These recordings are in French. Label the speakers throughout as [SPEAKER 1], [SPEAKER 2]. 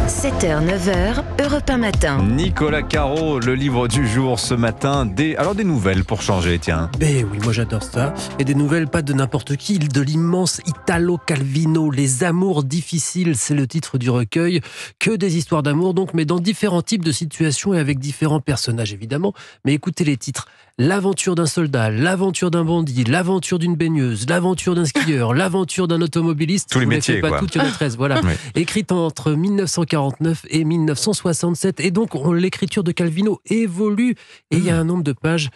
[SPEAKER 1] 7h, 9h, Europe 1 matin.
[SPEAKER 2] Nicolas Caro, le livre du jour ce matin. Des nouvelles pour changer, tiens.
[SPEAKER 3] Ben oui, moi j'adore ça. Et des nouvelles, pas de n'importe qui, de l'immense Italo Calvino. Les amours difficiles, c'est le titre du recueil. Que des histoires d'amour donc, mais dans différents types de situations et avec différents personnages évidemment. Mais écoutez les titres. L'aventure d'un soldat, l'aventure d'un bandit, l'aventure d'une baigneuse, l'aventure d'un skieur, l'aventure d'un automobiliste.
[SPEAKER 2] Tous les métiers,
[SPEAKER 3] pas
[SPEAKER 2] quoi.
[SPEAKER 3] toutes, il y en a 13, voilà.
[SPEAKER 2] Oui.
[SPEAKER 3] Écrite entre 1949 et 1967. Et donc, l'écriture de Calvino évolue. Et il y a un nombre de pages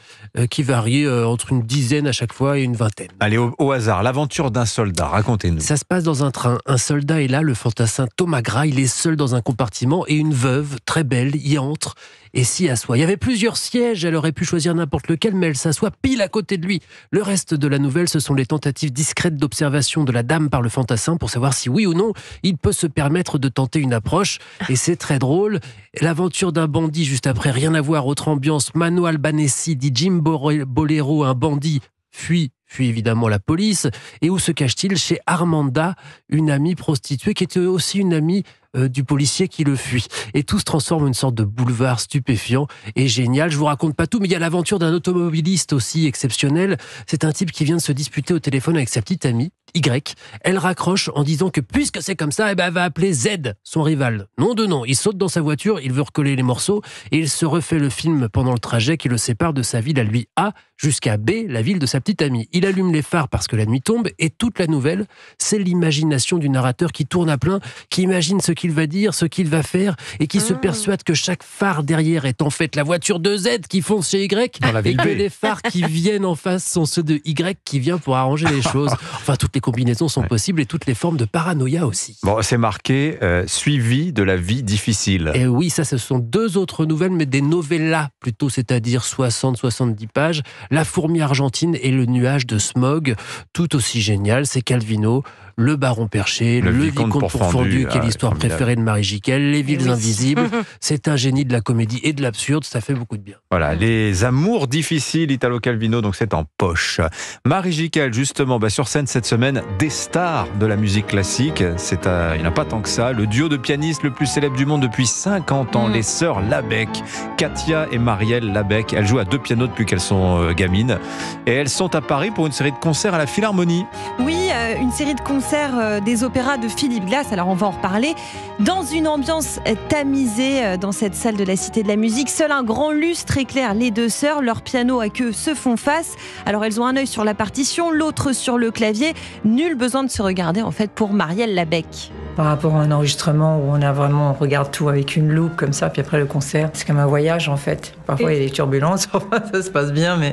[SPEAKER 3] qui varie entre une dizaine à chaque fois et une vingtaine.
[SPEAKER 2] Allez, au hasard, l'aventure d'un soldat, racontez-nous.
[SPEAKER 3] Ça se passe dans un train. Un soldat est là, le fantassin Thomas Gras. Il est seul dans un compartiment et une veuve, très belle, y entre et s'y assoit. Il y avait plusieurs sièges, elle aurait pu choisir n'importe lequel, mais elle s'assoit pile à côté de lui. Le reste de la nouvelle, ce sont les tentatives discrètes d'observation de la dame par le fantassin pour savoir si oui ou non, il peut se permettre de tenter une approche. Et c'est très drôle. L'aventure d'un bandit, juste après, rien à voir, autre ambiance. Mano Albanesi dit Jim Bolero, un bandit fuit évidemment la police. Et où se cache-t-il? Chez Armanda, une amie prostituée qui était aussi une amie du policier qui le fuit. Et tout se transforme en une sorte de boulevard stupéfiant et génial. Je vous raconte pas tout, mais il y a l'aventure d'un automobiliste aussi exceptionnel. C'est un type qui vient de se disputer au téléphone avec sa petite amie, Y. Elle raccroche en disant que puisque c'est comme ça, elle va appeler Z, son rival. Non de non, il saute dans sa voiture, il veut recoller les morceaux et il se refait le film pendant le trajet qui le sépare de sa ville à lui A jusqu'à B, la ville de sa petite amie. Il allume les phares parce que la nuit tombe et toute la nouvelle, c'est l'imagination du narrateur qui tourne à plein, qui imagine ce qu'il va dire, ce qu'il va faire et qui se persuade que chaque phare derrière est en fait la voiture de Z qui fonce chez Y et que les phares qui viennent en face sont ceux de Y qui vient pour arranger les choses. Enfin, toutes les combinaisons sont possibles et toutes les formes de paranoïa aussi.
[SPEAKER 2] Bon, c'est marqué suivi de la vie difficile.
[SPEAKER 3] Et oui, ça, ce sont deux autres nouvelles, mais des novellas plutôt, c'est-à-dire 60-70 pages. La fourmi argentine et le nuage de smog, tout aussi génial. C'est Calvino, le baron perché, le vicomte pourfendu, qui est l'histoire préférée de Marie Jiquel, les villes invisibles. C'est un génie de la comédie et de l'absurde, ça fait beaucoup de bien.
[SPEAKER 2] Voilà, les amours difficiles, Italo Calvino, donc c'est en poche. Marie Jiquel, justement, sur scène cette semaine, des stars de la musique classique. Il n'y en a pas tant que ça. Le duo de pianistes le plus célèbre du monde depuis 50 ans, les sœurs Labec, Katia et Marielle Labec. Elles jouent à deux pianos depuis qu'elles sont gamines. Et elles sont à Paris pour une série de concerts à la Philharmonie.
[SPEAKER 4] Oui, une série de concerts des opéras de Philippe Glass, alors on va en reparler, dans une ambiance tamisée dans cette salle de la Cité de la Musique. Seul un grand lustre éclaire les deux sœurs, leur piano à queue se font face. Alors elles ont un œil sur la partition, l'autre sur le clavier. Nul besoin de se regarder en fait pour Marielle Labec.
[SPEAKER 5] Par rapport à un enregistrement où on regarde tout avec une loupe comme ça, puis après le concert, c'est comme un voyage en fait. Parfois il y a des turbulences, parfois ça se passe bien, mais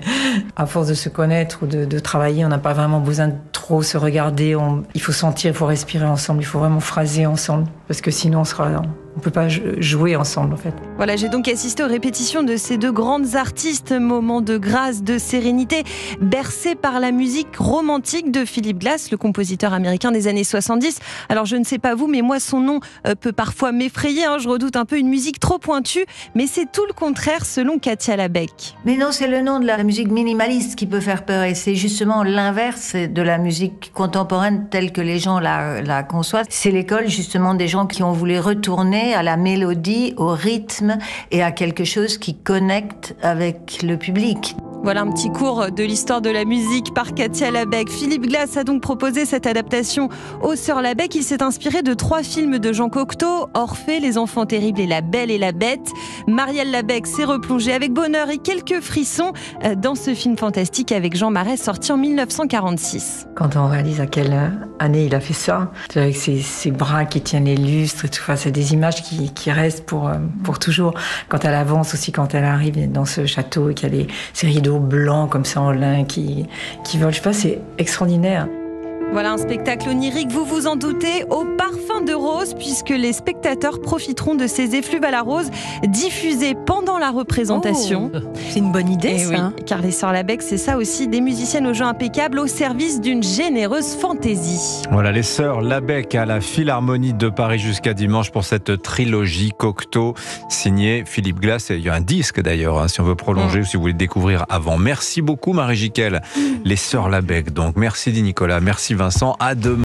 [SPEAKER 5] à force de se connaître ou de travailler, on n'a pas vraiment besoin de trop se regarder. Il faut sentir, il faut respirer ensemble, il faut vraiment phraser ensemble, parce que sinon on peut pas jouer ensemble en fait.
[SPEAKER 4] Voilà, j'ai donc assisté aux répétitions de ces deux grandes artistes, moments de grâce, de sérénité, bercés par la musique romantique de Philip Glass, le compositeur américain des années 70. Alors je ne sais pas vous, mais moi son nom peut parfois m'effrayer, je redoute un peu une musique trop pointue, mais c'est tout le contraire selon Katia Labec.
[SPEAKER 6] Mais non, c'est le nom de la musique minimaliste qui peut faire peur et c'est justement l'inverse de la musique contemporaine telle que les gens la conçoivent. C'est l'école justement des gens qui ont voulu retourner à la mélodie, au rythme et à quelque chose qui connecte avec le public.
[SPEAKER 4] Voilà un petit cours de l'histoire de la musique par Katia Labec. Philippe Glass a donc proposé cette adaptation aux sœurs Labec. Il s'est inspiré de 3 films de Jean Cocteau, Orphée, Les Enfants Terribles et La Belle et la Bête. Marielle Labec s'est replongée avec bonheur et quelques frissons dans ce film fantastique avec Jean Marais sorti en 1946.
[SPEAKER 5] Quand on réalise à quelle année il a fait ça, avec ses bras qui tiennent les lustres et tout, c'est des images qui restent pour toujours. Quand elle avance aussi, quand elle arrive dans ce château et qu'il y a ces rideaux blancs comme ça en lin qui volent, je sais pas, c'est extraordinaire.
[SPEAKER 4] Voilà un spectacle onirique, vous vous en doutez, au parfum de rose, puisque les spectateurs profiteront de ces effluves à la rose diffusés pendant la représentation.
[SPEAKER 7] Oh, c'est une bonne idée,
[SPEAKER 4] et
[SPEAKER 7] ça.
[SPEAKER 4] Oui, car les sœurs Labec, c'est ça aussi, des musiciennes au jeu impeccable au service d'une généreuse fantaisie.
[SPEAKER 2] Voilà, les sœurs Labec à la Philharmonie de Paris jusqu'à dimanche pour cette trilogie Cocteau signée Philippe Glass. Et il y a un disque d'ailleurs, si on veut prolonger ou si vous voulez le découvrir avant. Merci beaucoup Marie Jiquel. Les sœurs Labec, donc. Merci dit Nicolas, merci Vincent, à demain.